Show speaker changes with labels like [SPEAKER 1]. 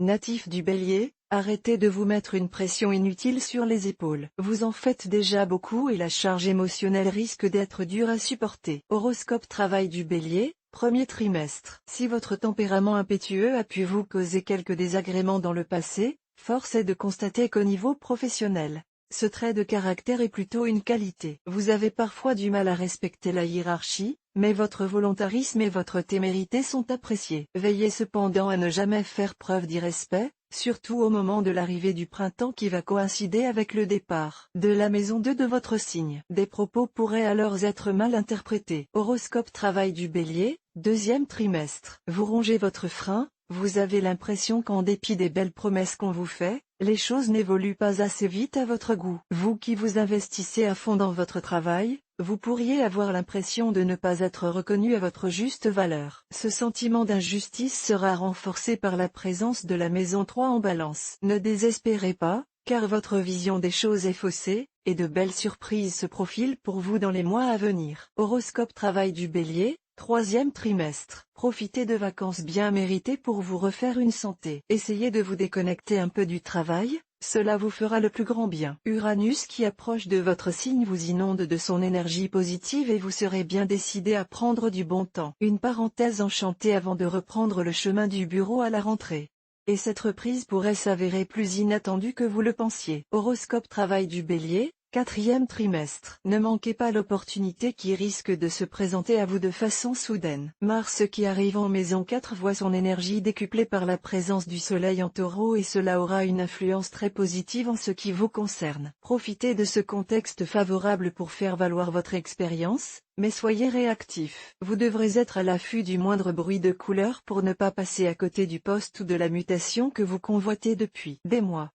[SPEAKER 1] Natif du Bélier, arrêtez de vous mettre une pression inutile sur les épaules. Vous en faites déjà beaucoup et la charge émotionnelle risque d'être dure à supporter. Horoscope travail du Bélier, premier trimestre. Si votre tempérament impétueux a pu vous causer quelques désagréments dans le passé, force est de constater qu'au niveau professionnel, ce trait de caractère est plutôt une qualité. Vous avez parfois du mal à respecter la hiérarchie, mais votre volontarisme et votre témérité sont appréciés. Veillez cependant à ne jamais faire preuve d'irrespect, surtout au moment de l'arrivée du printemps qui va coïncider avec le départ de la maison 2 de votre signe. Des propos pourraient alors être mal interprétés. Horoscope travail du Bélier, deuxième trimestre. Vous rongez votre frein, vous avez l'impression qu'en dépit des belles promesses qu'on vous fait, les choses n'évoluent pas assez vite à votre goût. Vous qui vous investissez à fond dans votre travail, vous pourriez avoir l'impression de ne pas être reconnu à votre juste valeur. Ce sentiment d'injustice sera renforcé par la présence de la maison 3 en balance. Ne désespérez pas, car votre vision des choses est faussée, et de belles surprises se profilent pour vous dans les mois à venir. Horoscope travail du Bélier, troisième trimestre. Profitez de vacances bien méritées pour vous refaire une santé. Essayez de vous déconnecter un peu du travail, cela vous fera le plus grand bien. Uranus qui approche de votre signe vous inonde de son énergie positive et vous serez bien décidé à prendre du bon temps. Une parenthèse enchantée avant de reprendre le chemin du bureau à la rentrée. Et cette reprise pourrait s'avérer plus inattendue que vous le pensiez. Horoscope travail du Bélier, quatrième trimestre. Ne manquez pas l'opportunité qui risque de se présenter à vous de façon soudaine. Mars qui arrive en maison 4 voit son énergie décuplée par la présence du soleil en taureau et cela aura une influence très positive en ce qui vous concerne. Profitez de ce contexte favorable pour faire valoir votre expérience, mais soyez réactif. Vous devrez être à l'affût du moindre bruit de couleur pour ne pas passer à côté du poste ou de la mutation que vous convoitez depuis des mois.